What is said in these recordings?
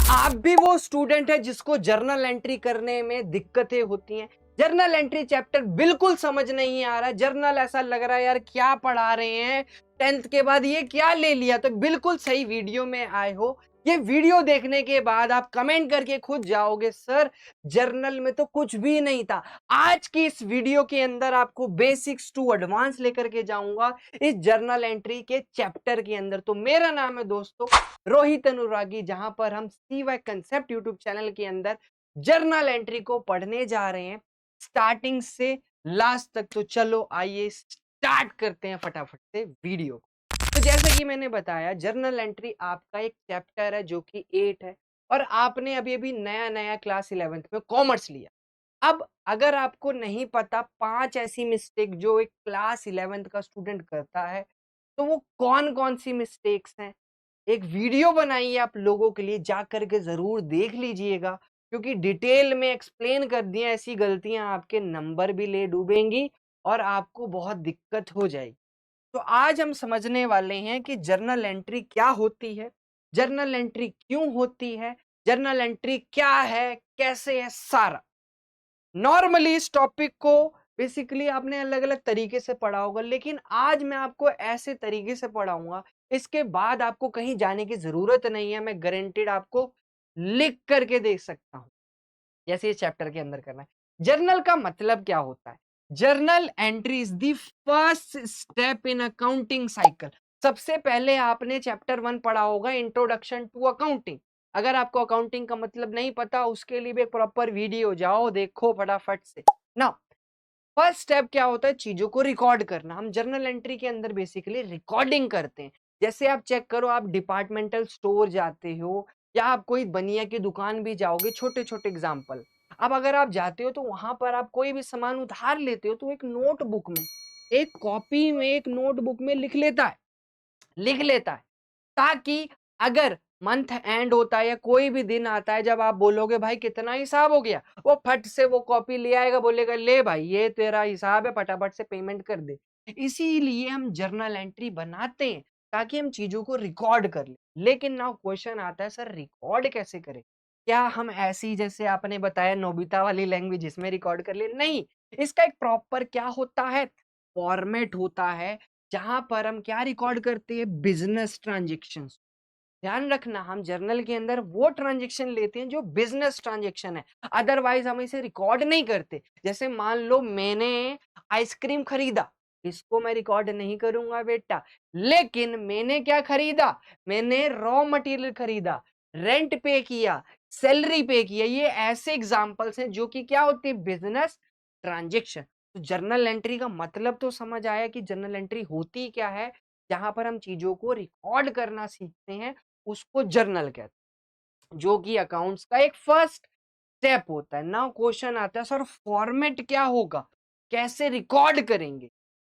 आप भी वो स्टूडेंट है जिसको जर्नल एंट्री करने में दिक्कतें होती हैं। जर्नल एंट्री चैप्टर बिल्कुल समझ नहीं आ रहा, जर्नल ऐसा लग रहा है यार क्या पढ़ा रहे हैं, 10th के बाद ये क्या ले लिया। तो बिल्कुल सही वीडियो में आए हो। ये वीडियो देखने के बाद आप कमेंट करके खुद जाओगे, सर जर्नल में तो कुछ भी नहीं था। आज की इस वीडियो के अंदर आपको बेसिक्स टू एडवांस लेकर के जाऊंगा इस जर्नल एंट्री के चैप्टर के अंदर। तो मेरा नाम है दोस्तों रोहित अनुरागी, जहां पर हम सीवाई कंसेप्ट यूट्यूब चैनल के अंदर जर्नल एंट्री को पढ़ने जा रहे हैं स्टार्टिंग से लास्ट तक। तो चलो आइए स्टार्ट करते हैं फटाफट से वीडियो को। तो जैसे कि मैंने बताया, जर्नल एंट्री आपका एक चैप्टर है जो कि 8 है, और आपने अभी अभी नया नया क्लास 11th में कॉमर्स लिया। अब अगर आपको नहीं पता 5 ऐसी मिस्टेक जो एक क्लास 11th का स्टूडेंट करता है, तो वो कौन कौन सी मिस्टेक्स हैं, एक वीडियो बनाई है आप लोगों के लिए, जा करके ज़रूर देख लीजिएगा, क्योंकि डिटेल में एक्सप्लेन कर दिया। ऐसी गलतियाँ आपके नंबर भी ले डूबेंगी और आपको बहुत दिक्कत हो जाएगी। तो आज हम समझने वाले हैं कि जर्नल एंट्री क्या होती है, जर्नल एंट्री क्यों होती है, जर्नल एंट्री क्या है, कैसे है, सारा। नॉर्मली इस टॉपिक को बेसिकली आपने अलग-अलग तरीके से पढ़ा होगा, लेकिन आज मैं आपको ऐसे तरीके से पढ़ाऊँगा, इसके बाद आपको कहीं जाने की ज़रूरत नहीं है। मैं गारंटीड आपको लिख करके दे सकता हूँ, जैसे इस चैप्टर के अंदर करना है। जर्नल का मतलब क्या होता है? Journal entry is the first step in accounting cycle. सबसे पहले आपने चैप्टर 1 पढ़ा होगा, इंट्रोडक्शन टू अकाउंटिंग। अगर आपको अकाउंटिंग का मतलब नहीं पता, उसके लिए भी एक प्रॉपर वीडियो जाओ देखो फटाफट से। नाउ फर्स्ट स्टेप क्या होता है? चीजों को रिकॉर्ड करना। हम जर्नल एंट्री के अंदर बेसिकली रिकॉर्डिंग करते हैं। जैसे आप चेक करो, आप डिपार्टमेंटल स्टोर जाते हो या आप कोई बनिया की दुकान भी जाओगे, छोटे छोटे एग्जाम्पल। अब अगर आप जाते हो तो वहां पर आप कोई भी सामान उधार लेते हो, तो एक नोटबुक में, एक कॉपी में, एक नोटबुक में लिख लेता है, ताकि अगर मंथ एंड होता है या कोई भी दिन आता है जब आप बोलोगे भाई कितना हिसाब हो गया, वो फट से वो कॉपी ले आएगा, बोलेगा ले भाई ये तेरा हिसाब है, फटाफट से पेमेंट कर दे। इसीलिए हम जर्नल एंट्री बनाते हैं, ताकि हम चीजों को रिकॉर्ड कर ले। लेकिन नाउ क्वेश्चन आता है, सर रिकॉर्ड कैसे करें? क्या हम ऐसी, जैसे आपने बताया नोबिता वाली लैंग्वेज, इसमें रिकॉर्ड कर ले? नहीं, इसका एक प्रॉपर क्या होता है, फॉर्मेट होता है, जहां पर हम क्या रिकॉर्ड करते हैं, बिजनेस ट्रांजेक्शन। ध्यान रखना, हम जर्नल के अंदर वो ट्रांजेक्शन लेते हैं जो बिजनेस ट्रांजेक्शन है, अदरवाइज हम इसे रिकॉर्ड नहीं करते। जैसे मान लो मैंने आइसक्रीम खरीदा, इसको मैं रिकॉर्ड नहीं करूंगा बेटा। लेकिन मैंने क्या खरीदा, मैंने रॉ मटेरियल खरीदा, रेंट पे किया, सैलरी पे किया। ये ऐसे एग्जांपल्स हैं जो कि क्या होते हैं, बिजनेस ट्रांजेक्शन। तो जर्नल एंट्री का मतलब तो समझ आया कि जर्नल एंट्री होती क्या है। जहां पर हम चीजों को रिकॉर्ड करना सीखते हैं, उसको जर्नल कहते हैं, जो कि अकाउंट्स का एक फर्स्ट स्टेप होता है। नाउ क्वेश्चन आता है, सर फॉर्मेट क्या होगा, कैसे रिकॉर्ड करेंगे,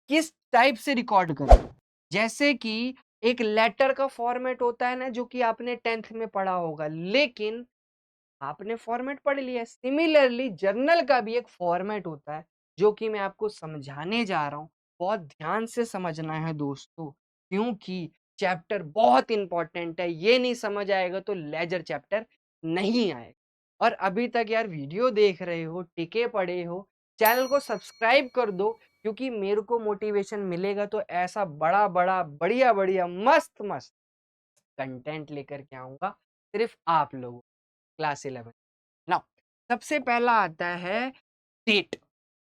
किस टाइप से रिकॉर्ड करेंगे? जैसे कि एक लेटर का फॉर्मेट होता है ना, जो कि आपने 10th में पढ़ा होगा, लेकिन आपने फॉर्मेट पढ़ लिया। सिमिलरली जर्नल का भी एक फॉर्मेट होता है, जो कि मैं आपको समझाने जा रहा हूँ। बहुत ध्यान से समझना है दोस्तों, क्योंकि चैप्टर बहुत इंपॉर्टेंट है। ये नहीं समझ आएगा तो लेजर चैप्टर नहीं आएगा। और अभी तक यार वीडियो देख रहे हो, टिके पड़े हो, चैनल को सब्सक्राइब कर दो, क्योंकि मेरे को मोटिवेशन मिलेगा तो ऐसा बड़ा बड़ा बढ़िया बढ़िया मस्त मस्त कंटेंट लेकर के आऊंगा सिर्फ आप लोगों, क्लास 11। नाउ सबसे पहला आता है डेट।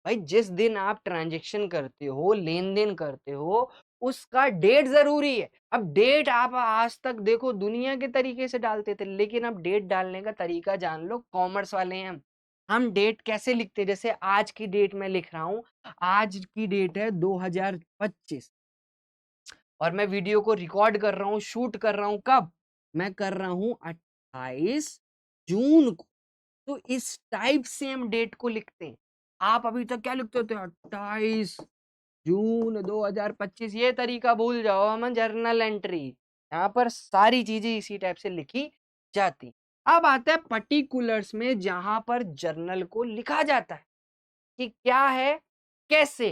भाई जिस दिन आप ट्रांजैक्शन करते हो, लेन-देन करते हो, उसका डेट ज़रूरी है। अब डेट आप आज तक देखो दुनिया के तरीके से डालते थे, लेकिन अब डेट डालने का तरीका जान लो, कॉमर्स वाले हैं हम। हम डेट कैसे लिखते हैं, जैसे आज की डेट मैं लिख रहा हूँ, आज की डेट है 2025, और मैं वीडियो को रिकॉर्ड कर रहा हूँ, शूट कर रहा हूँ कब? मैं कर रहा हूँ 28 जून को। तो इस टाइप से हम डेट को लिखते हैं। आप अभी तक क्या लिखते होते हो? 28 जून 2025, ये तरीका भूल जाओ, हम जर्नल एंट्री। यहाँ पर सारी चीजें इसी टाइप से लिखी जाती। अब आता है पर्टिकुलर्स में, जहां पर जर्नल को लिखा जाता है कि क्या है, कैसे,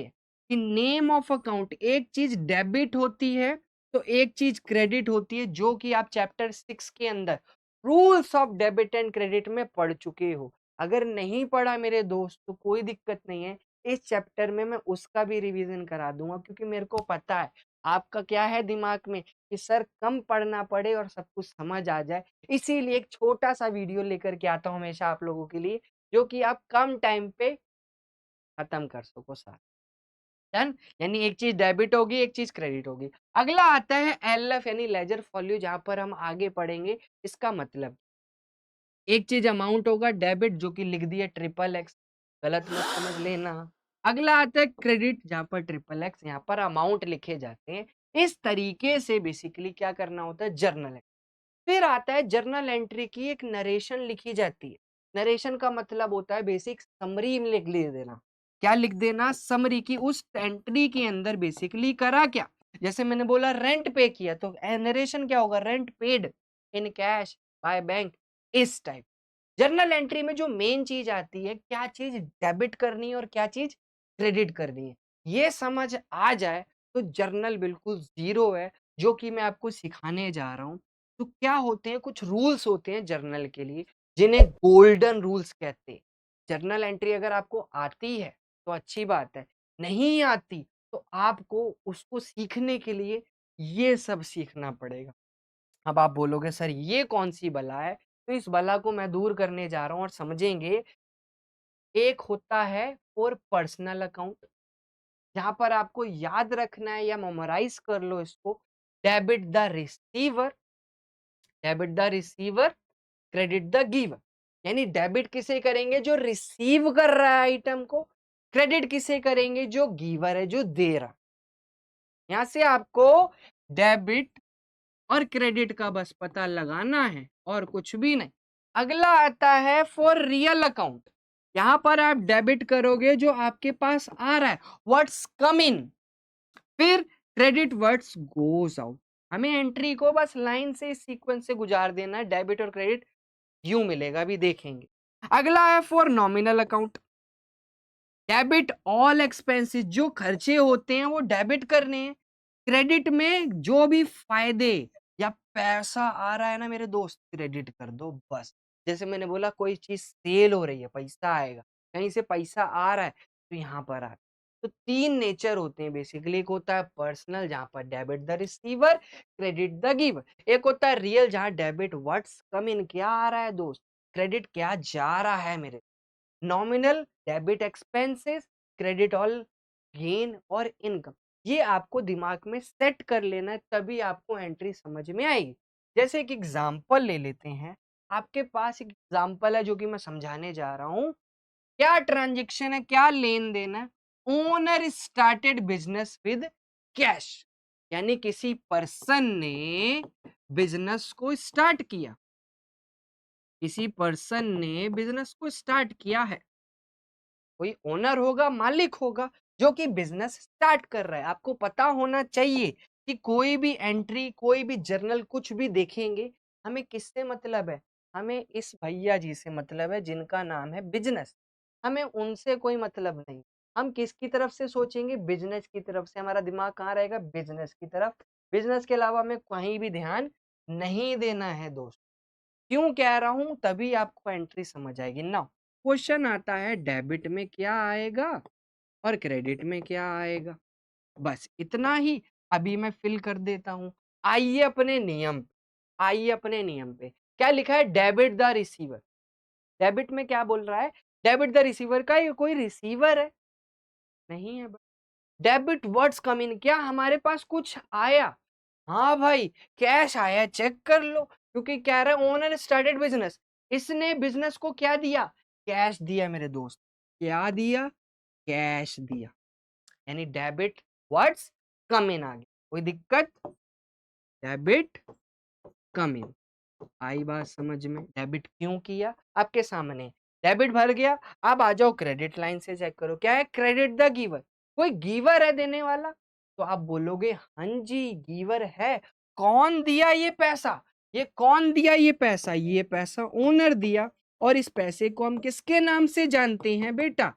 कि नेम ऑफ अकाउंट, एक चीज डेबिट होती है तो एक चीज क्रेडिट होती है, जो कि आप चैप्टर 6 के अंदर rules of debit and credit में पढ़ चुके हो। अगर नहीं पढ़ा मेरे दोस्त तो कोई दिक्कत नहीं है, इस चैप्टर में मैं उसका भी रिवीजन करा दूंगा, क्योंकि मेरे को पता है आपका क्या है दिमाग में कि सर कम पढ़ना पड़े और सब कुछ समझ आ जाए। इसीलिए एक छोटा सा वीडियो लेकर के आता हूँ हमेशा आप लोगों के लिए, जो कि आप कम टाइम पे खत्म कर सको सारा। डन। यानी एक चीज डेबिट होगी, एक चीज क्रेडिट होगी। अगला आता है एलएफ यानी लेजर फॉल्यू, जहां पर हम आगे पढ़ेंगे इसका मतलब। एक चीज अमाउंट होगा डेबिट, जो कि लिख दिया ट्रिपल एक्स, गलत मत समझ लेना। अगला आता है क्रेडिट, जहां पर ट्रिपल एक्स, यहाँ पर अमाउंट लिखे जाते हैं। इस तरीके से बेसिकली क्या करना होता है, जर्नल। फिर आता है जर्नल एंट्री की एक नरेशन लिखी जाती है। नरेशन का मतलब होता है बेसिक समरी में लिख देना। क्या लिख देना, समरी की उस एंट्री के अंदर बेसिकली करा क्या। जैसे मैंने बोला रेंट पे किया, तो नरेशन क्या होगा, rent paid in cash by bank, इस टाइप। जर्नल एंट्री में जो मेन चीज आती है, क्या चीज डेबिट करनी है और क्या चीज क्रेडिट करनी है, ये समझ आ जाए तो जर्नल बिल्कुल जीरो है, जो कि मैं आपको सिखाने जा रहा हूँ। तो क्या होते हैं, कुछ रूल्स होते हैं जर्नल के लिए, जिन्हें गोल्डन रूल्स कहते हैं। जर्नल एंट्री अगर आपको आती है तो अच्छी बात है, नहीं आती तो आपको उसको सीखने के लिए ये सब सीखना पड़ेगा। अब आप बोलोगे सर ये कौन सी बला है, तो इस बला को मैं दूर करने जा रहा हूँ और समझेंगे। एक होता है फॉर पर्सनल अकाउंट, जहां पर आपको याद रखना है या मेमोराइज कर लो इसको, debit the receiver, debit the receiver, credit the giver. यानी डेबिट किसे करेंगे, जो रिसीव कर रहा है आइटम को, क्रेडिट किसे करेंगे, जो गिवर है, जो दे रहा। यहां से आपको डेबिट और क्रेडिट का बस पता लगाना है और कुछ भी नहीं। अगला आता है फॉर रियल अकाउंट, यहां पर आप डेबिट करोगे जो आपके पास आ रहा है, व्हाट्स कम इन। फिर क्रेडिट व्हाट्स गोज आउट। हमें एंट्री को बस लाइन से सीक्वेंस से गुजार देना है, डेबिट और क्रेडिट यूं मिलेगा, अभी देखेंगे। अगला है for nominal account, debit all expenses, जो खर्चे होते हैं वो डेबिट करने हैं। क्रेडिट में जो भी फायदे या पैसा आ रहा है ना मेरे दोस्त, क्रेडिट कर दो बस। जैसे मैंने बोला कोई चीज सेल हो रही है, पैसा आएगा, कहीं से पैसा आ रहा है तो यहाँ पर आ। तो तीन नेचर होते हैं बेसिकली, एक होता है पर्सनल जहां पर debit the receiver, credit the giver. एक होता है रियल, जहां डेबिट व्हाट्स कम इन, क्या आ रहा है दोस्त, क्रेडिट क्या जा रहा है मेरे। Nominal debit expenses, credit all gain और इनकम। ये आपको दिमाग में सेट कर लेना है, तभी आपको एंट्री समझ में आएगी। जैसे एक एग्जांपल ले लेते हैं, आपके पास एक एग्जांपल है जो कि मैं समझाने जा रहा हूं। क्या ट्रांजेक्शन है, क्या लेन देन है, owner started business with cash, यानी किसी पर्सन ने बिजनेस को स्टार्ट किया, किसी पर्सन ने बिजनेस को स्टार्ट किया है। कोई ओनर होगा, मालिक होगा, जो कि बिजनेस स्टार्ट कर रहा है। आपको पता होना चाहिए कि कोई भी एंट्री, कोई भी जर्नल, कुछ भी देखेंगे, हमें किससे मतलब है, हमें इस भैया जी से मतलब है जिनका नाम है बिजनेस। हमें उनसे कोई मतलब नहीं। हम किसकी तरफ से सोचेंगे, बिजनेस की तरफ से। हमारा दिमाग कहाँ रहेगा, बिजनेस की तरफ। बिजनेस के अलावा हमें कहीं भी ध्यान नहीं देना है दोस्त। क्यों कह रहा हूं, तभी आपको एंट्री समझ आएगी ना। क्वेश्चन आता है डेबिट में क्या आएगा और क्रेडिट में क्या आएगा, बस इतना ही। अभी मैं फिल कर देता हूं। आइए अपने नियम, आइए अपने नियम पे। क्या लिखा है, डेबिट द रिसीवर। डेबिट में क्या बोल रहा है, डेबिट द रिसीवर का, ये कोई रिसीवर है नहीं है। डेबिट वर्ड्स कम इन, क्या हमारे पास कुछ आया, हाँ भाई कैश आया, चेक कर लो, क्योंकि कह रहा है ओनर स्टार्टेड बिजनेस, इसने बिजनेस को क्या दिया, कैश दिया मेरे दोस्त। क्या दिया, कैश दिया। यानी डेबिट वर्ड्स कम इन आ गया, कोई दिक्कत, डेबिट कम इन। आई बात समझ में, डेबिट क्यों किया आपके सामने, डेबिट भर गया। अब आ जाओ क्रेडिट लाइन से चेक करो, क्या है, क्रेडिट द गिवर, कोई गिवर है देने वाला। तो आप बोलोगे हाँ जी गिवर है। कौन दिया ये पैसा, ये कौन दिया ये पैसा, ये पैसा ओनर दिया। और इस पैसे को हम किसके नाम से जानते हैं बेटा,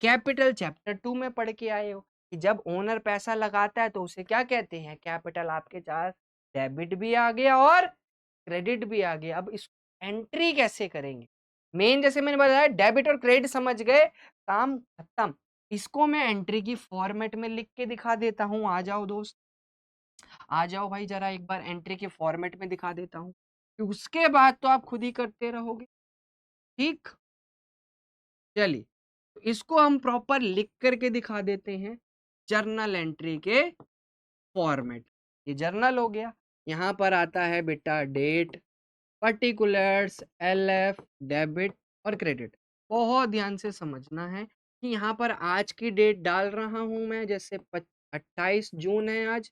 कैपिटल, चैप्टर 2 में पढ़ के आए हो कि जब ओनर पैसा लगाता है तो उसे क्या कहते हैं, कैपिटल। आपके चार डेबिट भी आ गया और क्रेडिट भी आ गया। अब इस एंट्री कैसे करेंगे? मेन जैसे मैंने बताया डेबिट और क्रेडिट समझ गए, काम खत्म। इसको मैं एंट्री की फॉर्मेट में लिख के दिखा देता हूँ। आ जाओ दोस्त, आ जाओ भाई, जरा एक बार एंट्री के फॉर्मेट में दिखा देता हूँ। उसके बाद तो आप खुद ही करते रहोगे। ठीक, चलिए, तो इसको हम प्रॉपर लिख करके दिखा देते हैं जर्नल एंट्री के फॉर्मेट। ये जर्नल हो गया। यहाँ पर आता है बेटा डेट, पर्टिकुलर्स, एलएफ, डेबिट और क्रेडिट। बहुत ध्यान से समझना है कि यहाँ पर आज की डेट डाल रहा हूं मैं, जैसे 28 जून है आज।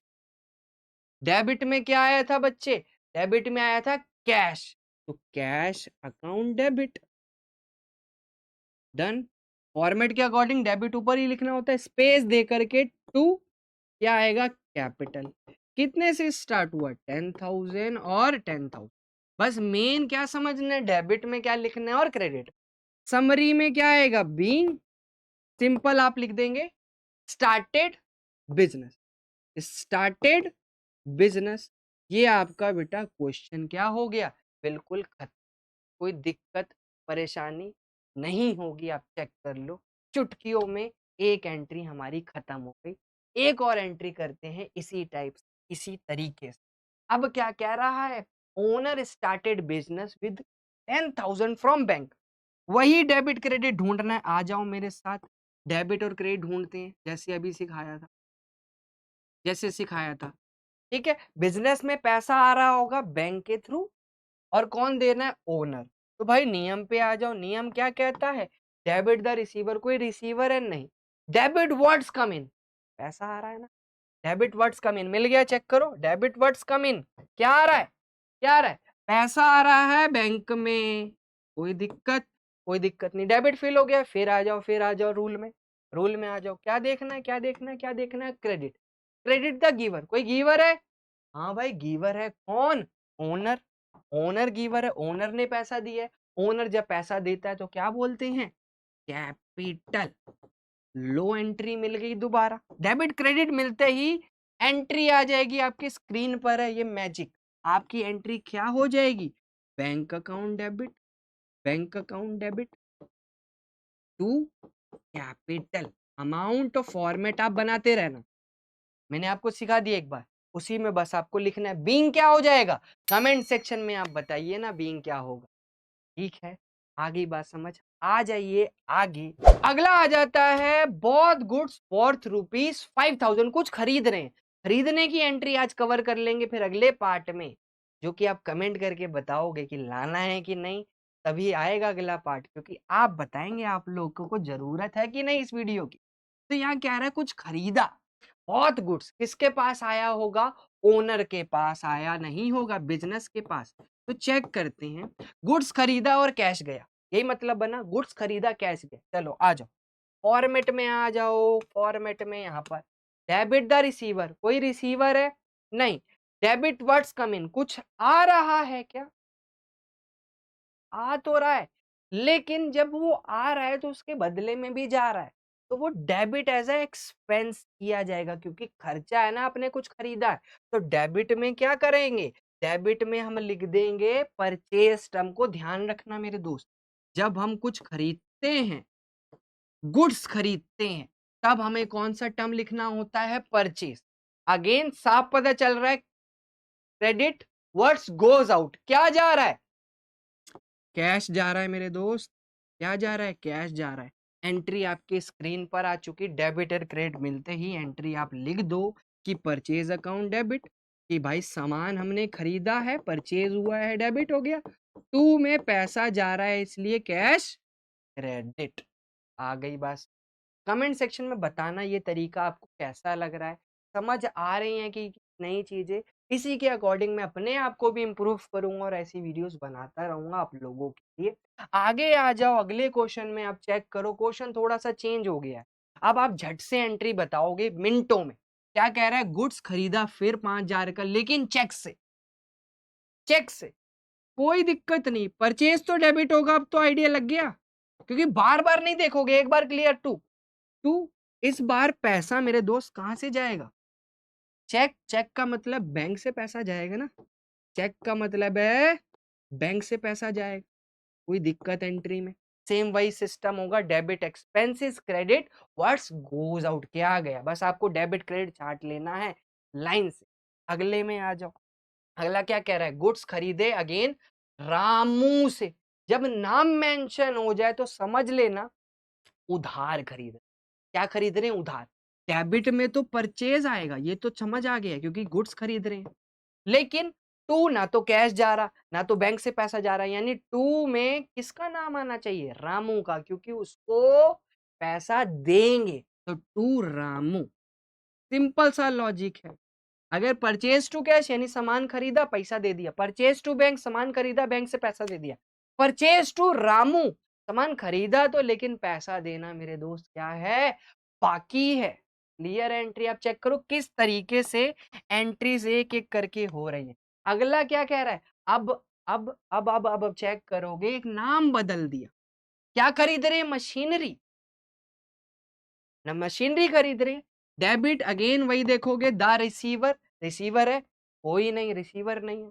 डेबिट में क्या आया था बच्चे? डेबिट में आया था कैश, तो cash account debit. Done. Format के अकॉर्डिंग डेबिट ऊपर ही लिखना होता है, स्पेस दे करके टू, क्या आएगा? कैपिटल। कितने से स्टार्ट हुआ? 10,000 और 10,000। बस मेन क्या समझना है, डेबिट में क्या लिखना है और क्रेडिट। समरी में क्या आएगा? बीइंग, सिंपल आप लिख देंगे स्टार्टेड बिजनेस, स्टार्टेड बिजनेस। ये आपका बेटा क्वेश्चन क्या हो गया? बिल्कुल खत्म। कोई दिक्कत परेशानी नहीं होगी, आप चेक कर लो। चुटकियों में एक एंट्री हमारी खत्म हो गई। एक और एंट्री करते हैं इसी टाइप से, इसी तरीके से। अब क्या कह रहा है? Owner started business with 10,000 from bank. वही डेबिट क्रेडिट ढूंढना है। आ जाओ मेरे साथ, डेबिट और क्रेडिट ढूंढते हैं, जैसे अभी सिखाया था, जैसे सिखाया था। ठीक है, बिजनेस में पैसा आ रहा होगा बैंक के थ्रू, और कौन देना है? ओनर। तो भाई नियम पे आ जाओ। नियम क्या कहता है? Debit the receiver. कोई रिसीवर है नहीं। डेबिट व्हाट्स कम इन, पैसा आ रहा है ना। डेबिट व्हाट्स कम इन मिल गया, चेक करो। डेबिट व्हाट्स कम इन, क्या आ रहा है? क्या आ रहा है? पैसा आ रहा है बैंक में। कोई दिक्कत? कोई दिक्कत नहीं। डेबिट फिल हो गया। फिर आ जाओ, फिर आ जाओ रूल में। रूल में आ जाओ। क्या देखना है? क्या देखना है? क्या देखना है? क्रेडिट। Credit the giver. कोई गिवर है? हाँ भाई गिवर है। कौन? ओनर। ओनर गिवर है, ओनर ने पैसा दिया है। ओनर जब पैसा देता है तो क्या बोलते हैं? कैपिटल। लो एंट्री मिल गई दोबारा। डेबिट क्रेडिट मिलते ही एंट्री आ जाएगी आपकी स्क्रीन पर, है ये मैजिक। आपकी एंट्री क्या हो जाएगी? Bank account debit, bank account debit to capital. Amount और फॉर्मेट आप बनाते रहना, मैंने आपको सिखा दिया एक बार। उसी में बस आपको लिखना है। बीइंग क्या हो जाएगा? कमेंट सेक्शन में आप बताइए ना बीइंग क्या होगा। ठीक है, आ गई बात समझ। आ जाइए आगे। अगला आ जाता है बॉथ गुड्स वर्थ ₹5,000। कुछ खरीद रहे हैं, खरीदने की एंट्री आज कवर कर लेंगे, फिर अगले पार्ट में जो कि आप कमेंट करके बताओगे कि लाना है कि नहीं, तभी आएगा अगला पार्ट, क्योंकि आप बताएंगे आप लोगों को जरूरत है कि नहीं इस वीडियो की। तो यहाँ कह रहा है कुछ खरीदा। बहुत गुड्स किसके पास आया होगा? ओनर के पास आया नहीं होगा, बिजनेस के पास। तो चेक करते हैं। गुड्स खरीदा और कैश गया, यही मतलब बना। गुड्स खरीदा कैश गया। चलो आ जाओ, फॉर्मेट में आ जाओ। फॉर्मेट में यहाँ पर डेबिट द रिसीवर। कोई रिसीवर है नहीं। डेबिट व्हाट्स कम इन, कुछ आ रहा है क्या? आ तो रहा है, लेकिन जब वो आ रहा है तो उसके बदले में भी जा रहा है, तो वो डेबिट एज ए एक्सपेंस किया जाएगा, क्योंकि खर्चा है ना, आपने कुछ खरीदा है। तो डेबिट में क्या करेंगे? डेबिट में हम लिख देंगे परचेज टर्म। को ध्यान रखना मेरे दोस्त, जब हम कुछ खरीदते हैं, गुड्स खरीदते हैं, तब हमें कौन सा टर्म लिखना होता है? परचेज। अगेन साफ पता चल रहा है, क्रेडिट व्हाट्स गोज आउट, क्या जा रहा है? कैश जा रहा है मेरे दोस्त। क्या जा रहा है? कैश जा रहा है। एंट्री आपकी स्क्रीन पर आ चुकी। डेबिट और क्रेडिट मिलते ही एंट्री आप लिख दो कि परचेज अकाउंट डेबिट, कि भाई सामान हमने खरीदा है, परचेज हुआ है, डेबिट हो गया। टू में पैसा जा रहा है, इसलिए कैश क्रेडिट। आ गई बात। कमेंट सेक्शन में बताना ये तरीका आपको कैसा लग रहा है, समझ आ रही है कि नई चीजें। इसी के अकॉर्डिंग मैं अपने आप को भी इम्प्रूव करूंगा और ऐसी वीडियोस बनाता रहूंगा आप लोगों के लिए। आगे आ जाओ, अगले क्वेश्चन में आप चेक करो। क्वेश्चन थोड़ा सा चेंज हो गया है। अब आप झट से एंट्री बताओगे मिनटों में। क्या कह रहा है? गुड्स खरीदा फिर 5,000 का, लेकिन चेक से। चेक से कोई दिक्कत नहीं, परचेज तो डेबिट होगा। अब तो आइडिया लग गया, क्योंकि बार बार नहीं देखोगे, एक बार क्लियर। टू टू इस बार पैसा मेरे दोस्त कहां से जाएगा? चेक। चेक का मतलब बैंक से पैसा जाएगा ना। चेक का मतलब है बैंक से पैसा जाएगा, कोई दिक्कत एंट्री में। सेम वही सिस्टम होगा, debit expenses credit what's goes out, क्या गया, बस आपको डेबिट क्रेडिट चार्ट लेना है लाइन से। अगले में आ जाओ, अगला क्या कह रहा है, गुड्स खरीदे अगेन रामू से। जब नाम मेंशन हो जाए तो समझ लेना उधार खरीद रहे। क्या खरीद रहे हैं, उधार। डेबिट में तो परचेज आएगा, ये तो समझ आ गया क्योंकि गुड्स खरीद रहे हैं। लेकिन टू ना तो कैश जा रहा ना तो बैंक से पैसा जा रहा, यानी टू में किसका नाम आना चाहिए, रामू का, क्योंकि उसको पैसा देंगे। तो टू रामू, सिंपल सा लॉजिक है। अगर परचेज टू कैश यानी सामान खरीदा पैसा दे दिया, परचेज टू बैंक सामान खरीदा बैंक से पैसा दे दिया, परचेज टू रामू सामान खरीदा तो लेकिन पैसा देना मेरे दोस्त क्या है, बाकी है। क्लियर एंट्री, आप चेक करो किस तरीके से एंट्रीज एक एक करके हो रही है। अगला क्या कह रहा है, अब चेक करोगे, एक नाम बदल दिया। क्या खरीद रहे हैं, मशीनरी, ना मशीनरी खरीद रहे हैं। डेबिट अगेन वही देखोगे, द रिसीवर, रिसीवर है कोई नहीं, रिसीवर नहीं है।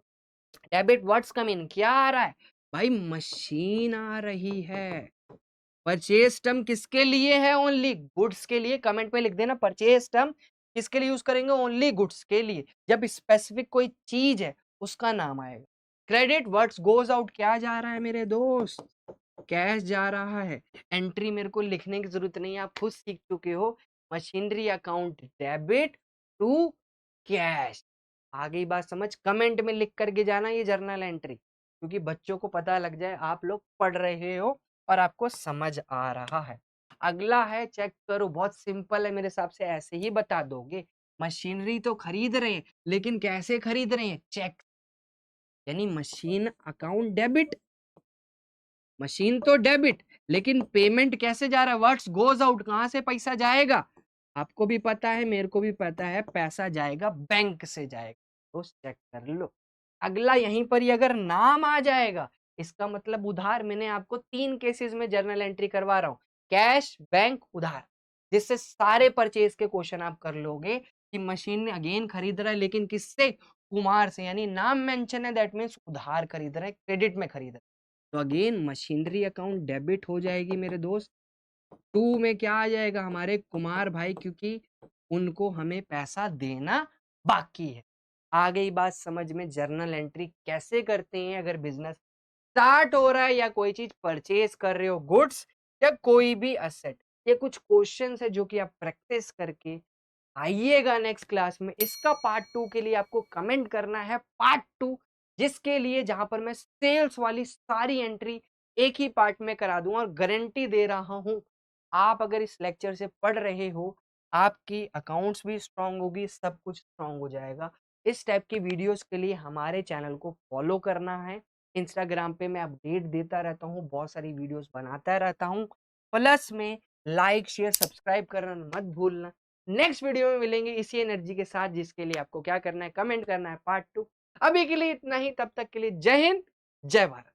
डेबिट व्हाट्स कमिंग, क्या आ रहा है भाई, मशीन आ रही है। परचेज टर्म किसके लिए है, ओनली गुड्स के लिए। कमेंट में लिख देना परचेज टर्म किसके लिए यूज करेंगे, ओनली गुड्स के लिए। जब स्पेसिफिक कोई चीज है उसका नाम आएगा। क्रेडिट व्हाट्स गोज आउट, क्या जा रहा है मेरे दोस्त, कैश जा रहा है। एंट्री मेरे को लिखने की जरूरत नहीं है, आप खुद सीख चुके हो। Machinery account debit to cash. आ गई बात समझ, कमेंट में लिख करके जाना ये जर्नल एंट्री, क्योंकि बच्चों को पता लग जाए आप लोग पढ़ रहे हो और आपको समझ आ रहा है। अगला है, चेक करो, बहुत सिंपल है मेरे हिसाब से, ऐसे ही बता दोगे। मशीनरी तो खरीद रहे हैं लेकिन कैसे खरीद रहे हैं, चेक, यानी मशीन अकाउंट डेबिट, मशीन तो डेबिट लेकिन पेमेंट कैसे जा रहा है, व्हाट्स गोज आउट, कहां से पैसा जाएगा, आपको भी पता है मेरे को भी पता है, पैसा जाएगा बैंक से जाएगा, तो चेक कर लो। अगला यहीं पर ही अगर नाम आ जाएगा इसका मतलब उधार। मैंने आपको 3 केसेस में जर्नल एंट्री करवा रहा हूं, कैश बैंक उधार, जिससे सारे परचेज के क्वेश्चन आप कर लोगे कि मशीन अगेन खरीद रहा है लेकिन किससे, कुमार से, यानी नाम मेंशन है दैट मीन्स उधार खरीद रहा है, क्रेडिट में खरीद रहा है। तो अगेन मशीनरी अकाउंट डेबिट हो जाएगी मेरे दोस्त। टू में क्या आ जाएगा, हमारे कुमार भाई, क्योंकि उनको हमें पैसा देना बाकी है। आ गई बात समझ में, जर्नल एंट्री कैसे करते हैं अगर बिजनेस स्टार्ट हो रहा है या कोई चीज परचेज कर रहे हो, गुड्स या कोई भी असेट। ये कुछ क्वेश्चंस है जो कि आप प्रैक्टिस करके आइएगा नेक्स्ट क्लास में। इसका पार्ट 2 के लिए आपको कमेंट करना है पार्ट 2, जिसके लिए जहां पर मैं सेल्स वाली सारी एंट्री एक ही पार्ट में करा दूंगा और गारंटी दे रहा हूं, आप अगर इस लेक्चर से पढ़ रहे हो आपकी अकाउंट्स भी स्ट्रांग होगी, सब कुछ स्ट्रांग हो जाएगा। इस टाइप की वीडियोस के लिए हमारे चैनल को फॉलो करना है। इंस्टाग्राम पे मैं अपडेट देता रहता हूँ, बहुत सारी वीडियोस बनाता रहता हूँ। प्लस में लाइक शेयर सब्सक्राइब करना मत भूलना। नेक्स्ट वीडियो में मिलेंगे इसी एनर्जी के साथ, जिसके लिए आपको क्या करना है, कमेंट करना है पार्ट 2। अभी के लिए इतना ही, तब तक के लिए जय हिंद जय भारत।